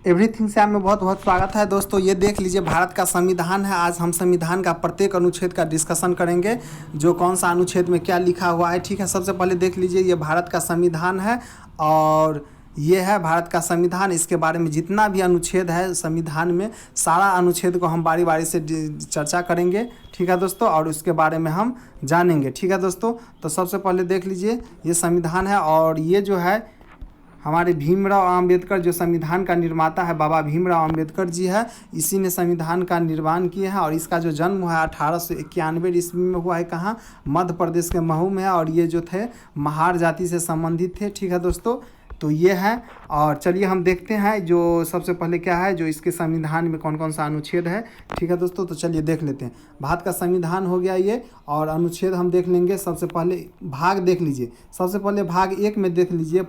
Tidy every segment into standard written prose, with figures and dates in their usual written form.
Everything से में बहुत बहुत स्वागत है दोस्तों। ये देख लीजिए भारत का संविधान है। आज हम संविधान का प्रत्येक अनुच्छेद का डिस्कशन करेंगे, जो कौन सा अनुच्छेद में क्या लिखा हुआ है। ठीक है, सबसे पहले देख लीजिए ये भारत का संविधान है और ये है भारत का संविधान। इसके बारे में जितना भी अनुच्छेद है संविधान में, सारा अनुच्छेद को हम बारी बारी से चर्चा करेंगे। ठीक है दोस्तों, और उसके बारे में हम जानेंगे। ठीक है दोस्तों, तो सबसे पहले देख लीजिए ये संविधान है और ये जो है हमारे भीमराव अंबेडकर, जो संविधान का निर्माता है बाबा भीमराव अंबेडकर जी है, इसी ने संविधान का निर्माण किया है। और इसका जो जन्म हुआ है 1891 ईस्वी में हुआ है। कहाँ? मध्य प्रदेश के महू में है। और ये जो थे महार जाति से संबंधित थे। ठीक है दोस्तों, तो ये है। और चलिए हम देखते हैं जो सबसे पहले क्या है, जो इसके संविधान में कौन कौन सा अनुच्छेद है। ठीक है दोस्तों, तो चलिए देख लेते हैं। भारत का संविधान हो गया ये, और अनुच्छेद हम देख लेंगे। सबसे पहले भाग देख लीजिए। सबसे पहले भाग 1 में देख लीजिए,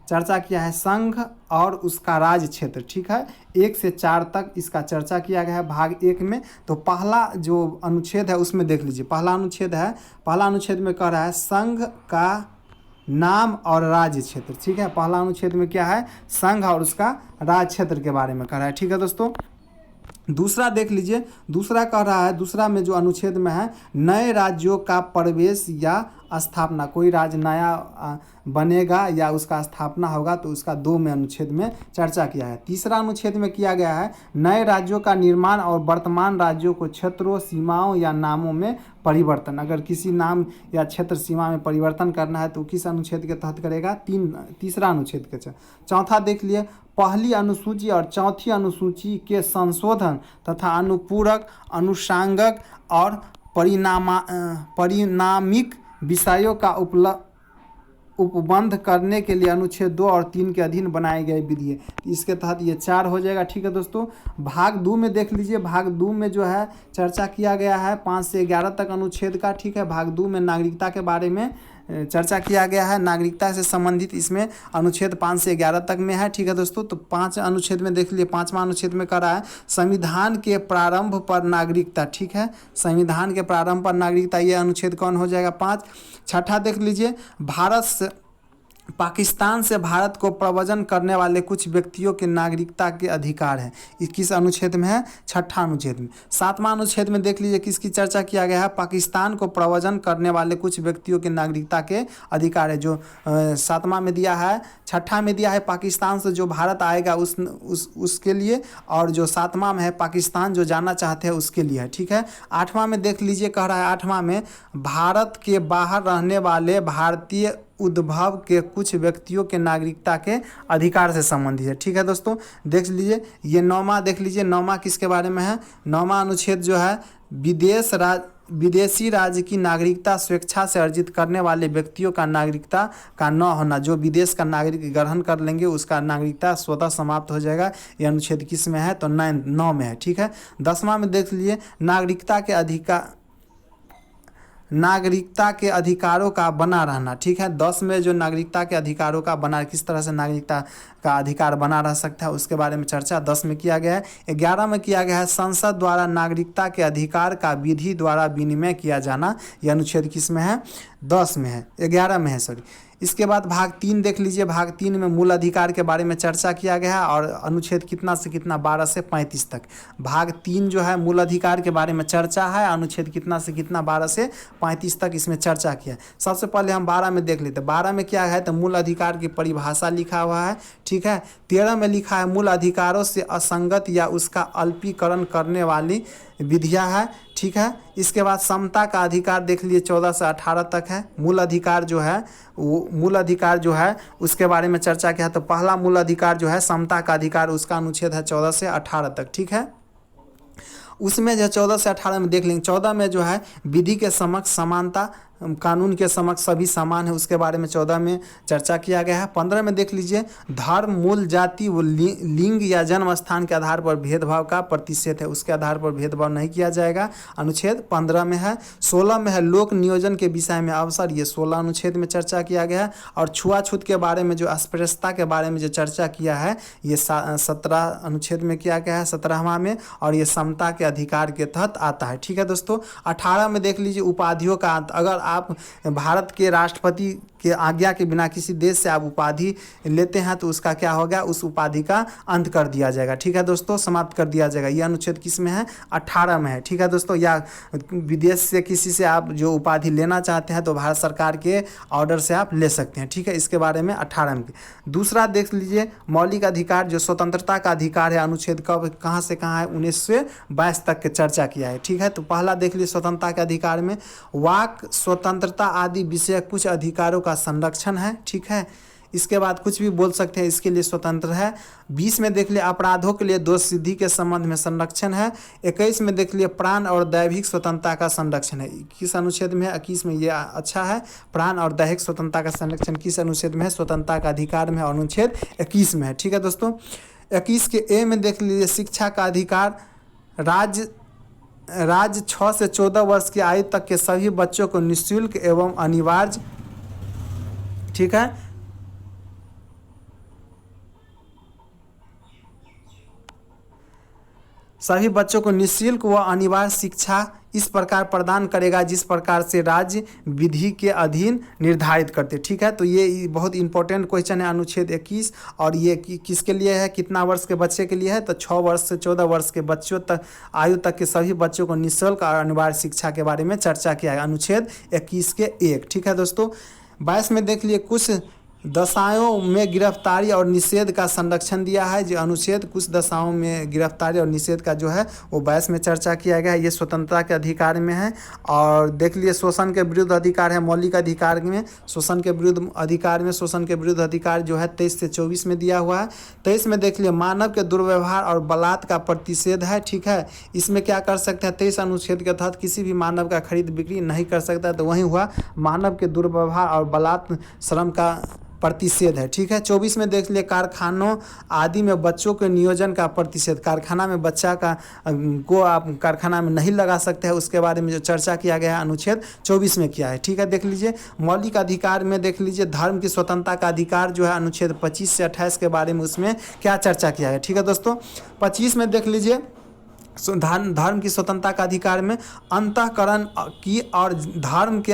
चर्चा किया है संघ और उसका राज क्षेत्र। ठीक है, 1 से 4 तक इसका चर्चा किया गया है भाग 1 में। तो पहला जो अनुच्छेद है उसमें देख लीजिए। पहला अनुच्छेद में कह रहा है संघ का नाम और राज्य क्षेत्र। ठीक है, पहला अनुच्छेद में क्या है, संघ और उसका राज्य क्षेत्र के बारे में कह रहा है। ठीक है दोस्तों, दूसरा देख लीजिए। दूसरा कह रहा है, दूसरा में जो अनुच्छेद में है, नए राज्यों का प्रवेश या स्थापना। कोई राज्य नया बनेगा या उसका स्थापना होगा, तो उसका 2 में अनुच्छेद में चर्चा किया है। तीसरा अनुच्छेद में किया गया है नए राज्यों का निर्माण और वर्तमान राज्यों को क्षेत्रों, सीमाओं या नामों में परिवर्तन। अगर किसी नाम या क्षेत्र सीमा में परिवर्तन करना है तो किस अनुच्छेद के तहत करेगा? तीसरा अनुच्छेद के तहत। चौथा देख लिए, पहली अनुसूची और चौथी अनुसूची के संशोधन तथा अनुपूरक, अनुषांगक और परिणामिक विषयों का उपबंध करने के लिए अनुच्छेद 2 और 3 के अधीन बनाए गए विधि है। इसके तहत ये 4 हो जाएगा। ठीक है दोस्तों, भाग 2 में देख लीजिए। भाग 2 में जो है चर्चा किया गया है 5 से 11 तक अनुच्छेद का। ठीक है, भाग 2 में नागरिकता के बारे में चर्चा किया गया है। नागरिकता से संबंधित इसमें अनुच्छेद 5 से 11 तक में है। ठीक है दोस्तों, तो 5 अनुच्छेद में देख लिए। 5वां अनुच्छेद में कह रहा है संविधान के प्रारंभ पर नागरिकता। ठीक है, संविधान के प्रारंभ पर नागरिकता, ये अनुच्छेद कौन हो जाएगा? 5। छठा देख लीजिए, पाकिस्तान से भारत को प्रव्रजन करने वाले कुछ व्यक्तियों के नागरिकता के अधिकार है। किस अनुच्छेद में है? छठा अनुच्छेद में। 7वां अनुच्छेद में देख लीजिए किसकी चर्चा किया गया है, पाकिस्तान को प्रव्रजन करने वाले कुछ व्यक्तियों के नागरिकता के अधिकार है। जो 7वां में दिया है, छठा में दिया है पाकिस्तान से जो भारत आएगा उसके लिए, और जो 7वां में है पाकिस्तान जो जाना चाहते हैं उसके लिए है। ठीक है, 8वां में देख लीजिए, कह रहा है 8वां में भारत के बाहर रहने वाले भारतीय उद्भव के कुछ व्यक्तियों के नागरिकता के अधिकार से संबंधित है। ठीक है दोस्तों, देख लीजिए। ये 9वां देख लीजिए। 9वां किसके बारे में है? 9वां अनुच्छेद जो है विदेशी राज्य की नागरिकता स्वेच्छा से अर्जित करने वाले व्यक्तियों का नागरिकता का न होना। जो विदेश का नागरिक ग्रहण कर लेंगे उसका नागरिकता स्वतः समाप्त हो जाएगा। यह अनुच्छेद किस में है? तो 9 में है। ठीक है, 10वां में देख लीजिए, नागरिकता के अधिकारों का बना रहना। ठीक है, 10 में जो नागरिकता के अधिकारों का बना, किस तरह से नागरिकता का अधिकार बना रह सकता है उसके बारे में चर्चा 10 में किया गया है। 11 में किया गया है संसद द्वारा नागरिकता के अधिकार का विधि द्वारा विनिमय किया जाना। यह अनुच्छेद किस में है? 10 में है, 11 में है, सॉरी। इसके बाद भाग 3 देख लीजिए। भाग 3 में मूल अधिकार के बारे में चर्चा किया गया है, और अनुच्छेद कितना से कितना? 12 से 35 तक। भाग 3 जो है मूल अधिकार के बारे में चर्चा है, अनुच्छेद कितना से कितना? 12 से 35 तक इसमें चर्चा किया है। सबसे पहले हम 12 में देख लेते हैं। 12 में क्या है? तो मूल अधिकार की परिभाषा लिखा हुआ है। ठीक है, 13 में लिखा है मूल अधिकारों से असंगत या उसका अल्पीकरण करने वाली विधियां है। ठीक है, इसके बाद समता का अधिकार देख लिए, 14 से 18 तक है। मूल अधिकार जो है उसके बारे में चर्चा किया है। तो पहला मूल अधिकार जो है समता का अधिकार, उसका अनुच्छेद है 14 से 18 तक। ठीक है, उसमें जो 14 से 18 में देख लेंगे। 14 में जो है विधि के समक्ष समानता, कानून के समक्ष सभी समान है, उसके बारे में 14 में चर्चा किया गया है। 15 में देख लीजिए, धर्म, मूल जाति व लिंग या जन्म स्थान के आधार पर भेदभाव का प्रतिषेध है, उसके आधार पर भेदभाव नहीं किया जाएगा, अनुच्छेद 15 में है। 16 में है लोक नियोजन के विषय में अवसर, ये 16 अनुच्छेद में चर्चा किया गया है। और छुआछूत के बारे में, जो अस्पृश्यता के बारे में जो चर्चा किया है, ये 17 अनुच्छेद में किया गया है, 17वां में, और ये समता के अधिकार के तहत आता है। ठीक है दोस्तों, 18 में देख लीजिए उपाधियों का अंत। अगर आप भारत के राष्ट्रपति कि आज्ञा के बिना किसी देश से आप उपाधि लेते हैं तो उसका क्या होगा, उस उपाधि का अंत कर दिया जाएगा। ठीक है दोस्तों, समाप्त कर दिया जाएगा। यह अनुच्छेद किस में है, 18 में है। ठीक है दोस्तों, या विदेश से किसी से आप जो उपाधि लेना चाहते हैं तो भारत सरकार के ऑर्डर से आप ले सकते हैं। ठीक है, इसके बारे में 18 में। दूसरा देख लीजिए, मौलिक अधिकार जो स्वतंत्रता का अधिकार है, अनुच्छेद कब कहाँ से कहाँ है, 19 से 22 तक के चर्चा किया है। ठीक है, तो पहला देख लीजिए स्वतंत्रता के अधिकार में वाक स्वतंत्रता आदि विषय कुछ अधिकारों का संरक्षण है। ठीक है, इसके बाद कुछ भी बोल सकते हैं, इसके लिए स्वतंत्र है। 20 में देख लिए अपराधों के लिए दोष सिद्धि के संबंध में संरक्षण है। 21 में देख लिए प्राण और दैहिक स्वतंत्रता का संरक्षण है। किस अनुच्छेद में है, 21 में। ये अच्छा है, प्राण और दैहिक स्वतंत्रता का संरक्षण किस अनुच्छेद में है, स्वतंत्रता का अधिकार में, अनुच्छेद 21 में है। ठीक है दोस्तों, 21 के ए में देख लीजिए शिक्षा का अधिकार। राज्य 6 से 14 वर्ष की आयु तक के सभी बच्चों को निःशुल्क एवं अनिवार्य, ठीक है, सभी बच्चों को निःशुल्क व अनिवार्य शिक्षा इस प्रकार प्रदान करेगा जिस प्रकार से राज्य विधि के अधीन निर्धारित करते। ठीक है, तो ये बहुत इंपॉर्टेंट क्वेश्चन है अनुच्छेद 21। और ये किसके लिए है, कितना वर्ष के बच्चे के लिए है, तो 6 वर्ष से 14 वर्ष के बच्चों तक आयु तक के सभी बच्चों को निःशुल्क और अनिवार्य शिक्षा के बारे में चर्चा किया है, अनुच्छेद 21 के 1। ठीक है दोस्तों, 22 में देख लिए कुछ दशाओं में गिरफ्तारी और निषेध का संरक्षण दिया है। जो अनुच्छेद कुछ दशाओं में गिरफ्तारी और निषेध का जो है वो 22 में चर्चा किया गया है। ये स्वतंत्रता के अधिकार में है। और देख लिए शोषण के विरुद्ध अधिकार है, मौलिक अधिकार में शोषण के विरुद्ध अधिकार में, शोषण के विरुद्ध अधिकार जो है 23 से 24 में दिया हुआ है। 23 में देख लिए मानव के दुर्व्यवहार और बलात् का प्रतिषेध है। ठीक है, इसमें क्या कर सकते हैं, 23 अनुच्छेद के तहत किसी भी मानव का खरीद बिक्री नहीं कर सकता, तो वही हुआ मानव के दुर्व्यवहार और बलात् श्रम का प्रतिषेध है। ठीक है, 24 में देख लिए कारखानों आदि में बच्चों के नियोजन का प्रतिषेध। कारखाना में बच्चा को आप कारखाना में नहीं लगा सकते हैं, उसके बारे में जो चर्चा किया गया है अनुच्छेद 24 में किया है। ठीक है, देख लीजिए मौलिक अधिकार में देख लीजिए धर्म की स्वतंत्रता का अधिकार जो है अनुच्छेद 25 से 28 के बारे में उसमें क्या चर्चा किया है। ठीक है दोस्तों, 25 में देख लीजिए धर्म की स्वतंत्रता का अधिकार में अंतःकरण की और धर्म के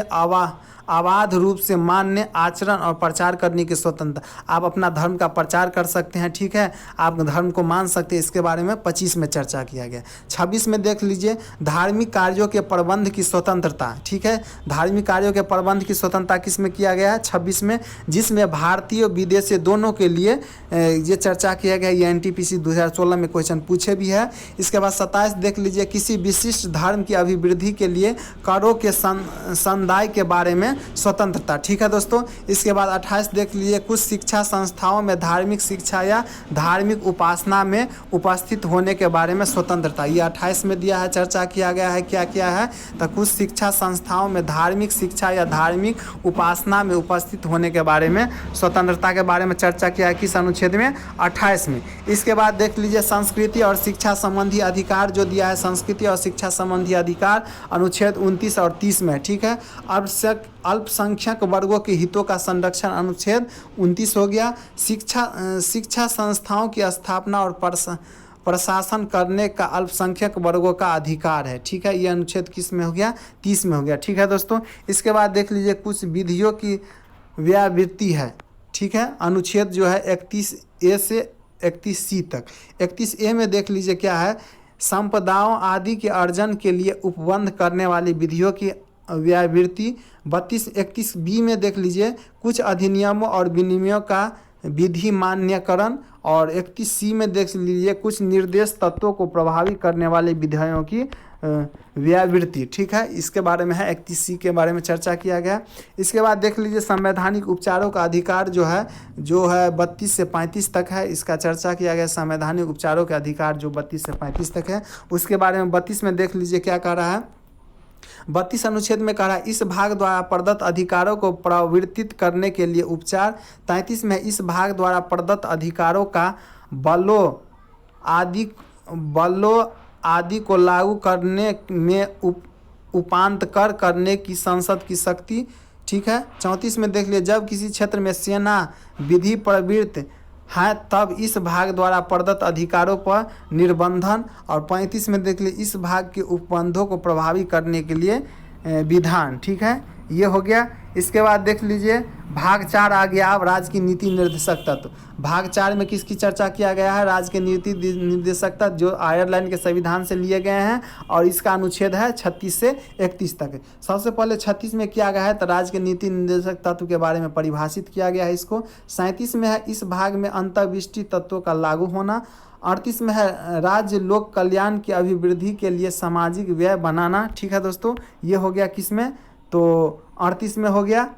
अबाध रूप से मान्य आचरण और प्रचार करने की स्वतंत्रता। आप अपना धर्म का प्रचार कर सकते हैं। ठीक है, आप धर्म को मान सकते हैं, इसके बारे में 25 में चर्चा किया गया। 26 में देख लीजिए धार्मिक कार्यों के प्रबंध की स्वतंत्रता। ठीक है, धार्मिक कार्यों के प्रबंध की स्वतंत्रता किस में किया गया है, 26 में, जिसमें भारतीय और विदेशी दोनों के लिए ये चर्चा किया गया। ये NTPC 2016 में क्वेश्चन पूछे भी है। इसके बाद 27 देख लीजिए किसी विशिष्ट धर्म की अभिवृद्धि के लिए करों के समुदाय के बारे में स्वतंत्रता। ठीक है दोस्तों, इसके बाद 28 देख लीजिए कुछ शिक्षा संस्थाओं में धार्मिक शिक्षा या धार्मिक उपासना में उपस्थित होने के बारे में स्वतंत्रता। ये 28 में दिया है, चर्चा किया गया है। क्या किया है, तो कुछ शिक्षा संस्थाओं में धार्मिक शिक्षा या धार्मिक उपासना में उपस्थित होने के बारे में स्वतंत्रता के बारे में चर्चा किया है। किस अनुच्छेद में, 28 में। इसके बाद देख लीजिए संस्कृति और शिक्षा संबंधी अधिकार जो दिया है, संस्कृति और शिक्षा संबंधी अधिकार अनुच्छेद 29 और 30 में। ठीक है, अल्पसंख्यक वर्गों के हितों का संरक्षण अनुच्छेद 29 हो गया। शिक्षा संस्थाओं की स्थापना और प्रशासन करने का अल्पसंख्यक वर्गों का अधिकार है। ठीक है, ये अनुच्छेद किस में हो गया, 30 में हो गया। ठीक है दोस्तों, इसके बाद देख लीजिए कुछ विधियों की व्यावृत्ति है। ठीक है, अनुच्छेद जो है 31A से 31C तक। 31A में देख लीजिए क्या है, संपदाओं आदि के अर्जन के लिए उपबंध करने वाली विधियों की व्यावृत्ति। 31B में देख लीजिए कुछ अधिनियमों और विनियमों का विधि मान्यकरण। और 31C में देख लीजिए कुछ निर्देश तत्वों को प्रभावी करने वाले विधियों की व्यावृत्ति। ठीक है, इसके बारे में है, 31C के बारे में चर्चा किया गया। इसके बाद देख लीजिए संवैधानिक उपचारों का अधिकार जो है 32 से 35 तक है, इसका चर्चा किया गया। संवैधानिक उपचारों के अधिकार जो 32 से 35 तक है, उसके बारे में 32 में देख लीजिए क्या कह रहा है, 32 अनुच्छेद में कह रहा है इस भाग द्वारा प्रदत्त अधिकारों को प्रवर्तित करने के लिए उपचार। 33 में इस भाग द्वारा प्रदत्त अधिकारों का बलों आदि को लागू करने में उपांतकर करने की संसद की शक्ति। ठीक है, 34 में देख लिए जब किसी क्षेत्र में सेना विधि प्रवृत्त है तब इस भाग द्वारा प्रदत्त अधिकारों पर निर्बंधन। और 35 में देख लिए इस भाग के उपबंधों को प्रभावी करने के लिए विधान। ठीक है, ये हो गया। इसके बाद देख लीजिए भाग 4 आ गया अब राज्य की नीति निर्देशक तत्व। भाग 4 में किसकी चर्चा किया गया है? राज्य के नीति निर्देशक तत्व जो आयरलैंड के संविधान से लिए गए हैं और इसका अनुच्छेद है 36 से 31 तक। सबसे पहले 36 में किया गया है तो राज्य के नीति निर्देशक तत्व के बारे में परिभाषित किया गया है इसको। 37 में है इस भाग में अंतर्विष्टि तत्वों का लागू होना। 38 में है राज्य लोक कल्याण की अभिवृद्धि के लिए सामाजिक व्यय बनाना। ठीक है दोस्तों, ये हो गया किस में? तो 38 में हो गया।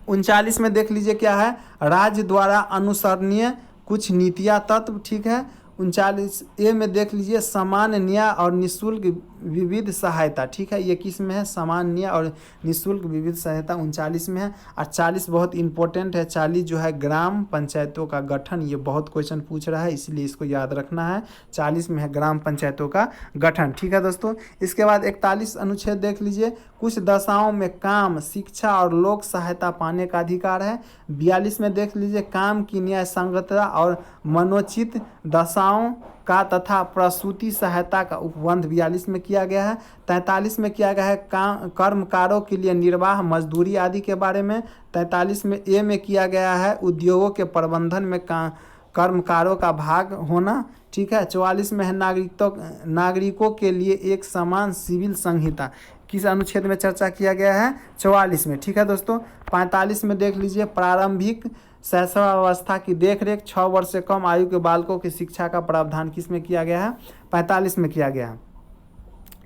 39 में देख लीजिए क्या है? राज्य द्वारा अनुसरणीय कुछ नीतियाँ तत्व। ठीक है। 39A में देख लीजिए समान न्याय और निःशुल्क विविध सहायता। ठीक है, ये किस में है? समान न्याय और निःशुल्क विविध सहायता 39 में है। और 40 बहुत इंपॉर्टेंट है। 40 जो है ग्राम पंचायतों का गठन, ये बहुत क्वेश्चन पूछ रहा है इसलिए इसको याद रखना है। 40 में है ग्राम पंचायतों का गठन। ठीक है दोस्तों। इसके बाद 41 अनुच्छेद देख लीजिए कुछ दशाओं में काम, शिक्षा और लोक सहायता पाने का अधिकार है। 42 में देख लीजिए काम की न्याय संगतता और मनोचित दशाओं का तथा प्रसूति सहायता का उपबंध 42 में किया गया है। 43 में किया गया है कर्मकारों के लिए निर्वाह मजदूरी आदि के बारे में। 43 में ए में किया गया है उद्योगों के प्रबंधन में कर्मकारों का भाग होना। ठीक है। 44 में है नागरिकों के लिए एक समान सिविल संहिता। किस अनुच्छेद में चर्चा किया गया है? 44 में। ठीक है दोस्तों। 45 में देख लीजिए प्रारंभिक शैशवावस्था की देखरेख, 6 वर्ष से कम आयु के बालकों की शिक्षा का प्रावधान किस में किया गया है? 45 में किया गया है।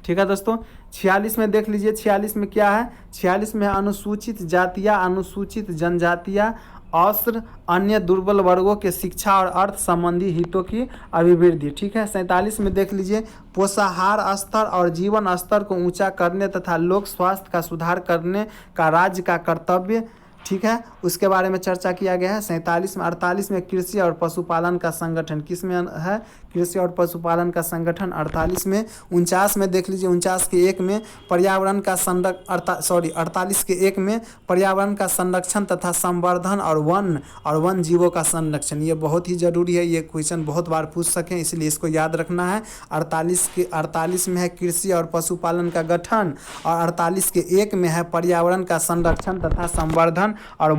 ठीक है दोस्तों। 46 में देख लीजिए 46 में क्या है? 46 में है अनुसूचित जातियाँ, अनुसूचित जनजातियाँ, अस्त्र, अन्य दुर्बल वर्गों के शिक्षा और अर्थ संबंधी हितों की अभिवृद्धि। ठीक है। 47 में देख लीजिए पोषाहार स्तर और जीवन स्तर को ऊंचा करने तथा लोक स्वास्थ्य का सुधार करने का राज्य का कर्तव्य। ठीक है, उसके बारे में चर्चा किया गया है। 47 में। 48 में कृषि और पशुपालन का संगठन किस में है? कृषि और पशुपालन का संगठन 48 में। 49 में देख लीजिए 49 के 1 में पर्यावरण का 48 के 1 में पर्यावरण का संरक्षण तथा संवर्धन और वन जीवों का संरक्षण। ये बहुत ही जरूरी है, ये क्वेश्चन बहुत बार पूछ सकें इसलिए इसको याद रखना है। 48 में है कृषि और पशुपालन का गठन और 48 के 1 में है पर्यावरण का संरक्षण तथा संवर्धन और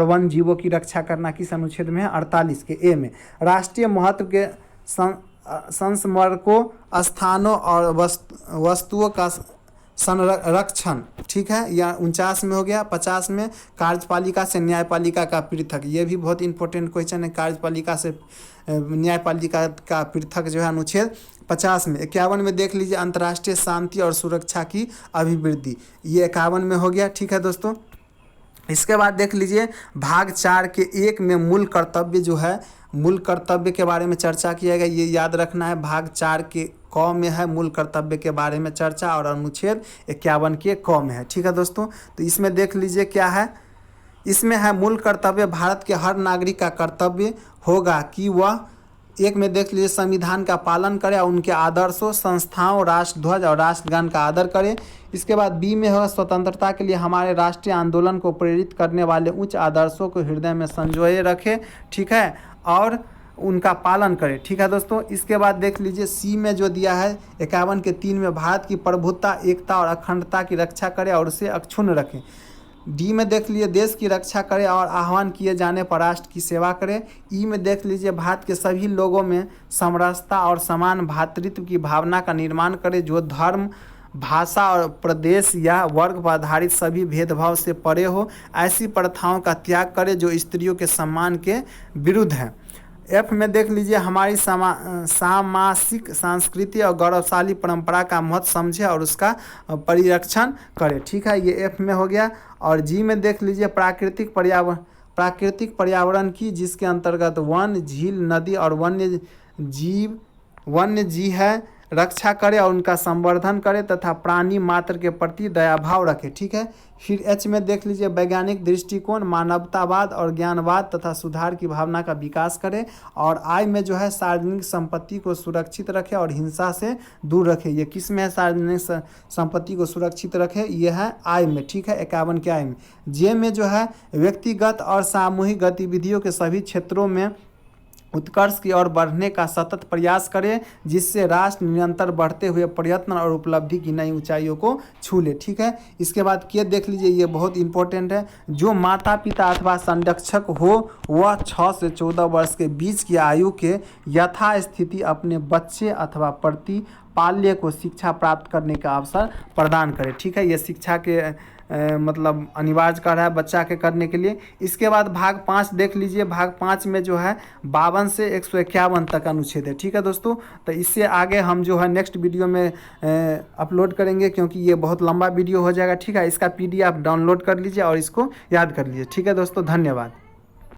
वन जीवों की रक्षा करना। किस अनुच्छेद में है? 48 के ए में। राष्ट्रीय महत्व के संस्मरकों, स्थानों और वस्तुओं का संरक्षण। ठीक है, या 49 में हो गया। 50 में कार्यपालिका से न्यायपालिका का पृथक, ये भी बहुत इंपॉर्टेंट क्वेश्चन है। कार्यपालिका से न्यायपालिका का पृथक जो है अनुच्छेद 50 में। 51 में देख लीजिए अंतर्राष्ट्रीय शांति और सुरक्षा की अभिवृद्धि, ये 51 में हो गया। ठीक है दोस्तों। इसके बाद देख लीजिए भाग 4 के 1 में मूल कर्तव्य जो है, मूल कर्तव्य के बारे में चर्चा किया गया, ये याद रखना है। भाग 4 के क में है मूल कर्तव्य के बारे में चर्चा और अनुच्छेद 51 के क में है। ठीक है दोस्तों। तो इसमें देख लीजिए क्या है? इसमें है मूल कर्तव्य भारत के हर नागरिक का कर्तव्य होगा कि वह, एक में देख लीजिए संविधान का पालन करे और उनके आदर्शों, संस्थाओं, राष्ट्रध्वज और राष्ट्रगान का आदर करे। इसके बाद बी में होगा स्वतंत्रता के लिए हमारे राष्ट्रीय आंदोलन को प्रेरित करने वाले उच्च आदर्शों को हृदय में संजोए रखे। ठीक है, और उनका पालन करें। ठीक है दोस्तों। इसके बाद देख लीजिए सी में जो दिया है 51 के 3 में भारत की प्रभुत्ता, एकता और अखंडता की रक्षा करे और उसे अक्षुण्ण रखें। डी में देख लीजिए देश की रक्षा करे और आह्वान किए जाने पर राष्ट्र की सेवा करे। ई में देख लीजिए भारत के सभी लोगों में समरसता और समान भ्रातृत्व की भावना का निर्माण करे जो धर्म, भाषा और प्रदेश या वर्ग पर आधारित सभी भेदभाव से परे हो। ऐसी प्रथाओं का त्याग करे जो स्त्रियों के सम्मान के विरुद्ध है। एफ में देख लीजिए हमारी सामासिक, सांस्कृतिक और गौरवशाली परंपरा का महत्व समझे और उसका परिरक्षण करे। ठीक है, ये एफ में हो गया। और जी में देख लीजिए प्राकृतिक पर्यावरण की, जिसके अंतर्गत वन, झील, नदी और वन्य जीव है रक्षा करे और उनका संवर्धन करे तथा प्राणी मात्र के प्रति दयाभाव रखे। ठीक है। फिर एच में देख लीजिए वैज्ञानिक दृष्टिकोण, मानवतावाद और ज्ञानवाद तथा सुधार की भावना का विकास करे। और आई में जो है सार्वजनिक संपत्ति को सुरक्षित रखे और हिंसा से दूर रखे। ये किस में है? सार्वजनिक संपत्ति को सुरक्षित रखे, ये है आई में। ठीक है, 51 के आई में। जे में जो है व्यक्तिगत और सामूहिक गतिविधियों के सभी क्षेत्रों में उत्कर्ष की ओर बढ़ने का सतत प्रयास करें, जिससे राष्ट्र निरंतर बढ़ते हुए प्रयत्न और उपलब्धि की नई ऊंचाइयों को छू ले। ठीक है, इसके बाद ये देख लीजिए, ये बहुत इंपॉर्टेंट है। जो माता पिता अथवा संरक्षक हो वह 6 से 14 वर्ष के बीच की आयु के यथास्थिति अपने बच्चे अथवा प्रति पाल्य को शिक्षा प्राप्त करने का अवसर प्रदान करे। ठीक है, ये शिक्षा के मतलब अनिवार्य कर रहा है बच्चा के करने के लिए। इसके बाद भाग 5 देख लीजिए। भाग 5 में जो है 52 से 151 तक अनुच्छेद है। ठीक है दोस्तों, तो इससे आगे हम जो है नेक्स्ट वीडियो में अपलोड करेंगे, क्योंकि ये बहुत लंबा वीडियो हो जाएगा। ठीक है, इसका PDF डाउनलोड कर लीजिए और इसको याद कर लीजिए। ठीक है दोस्तों, धन्यवाद।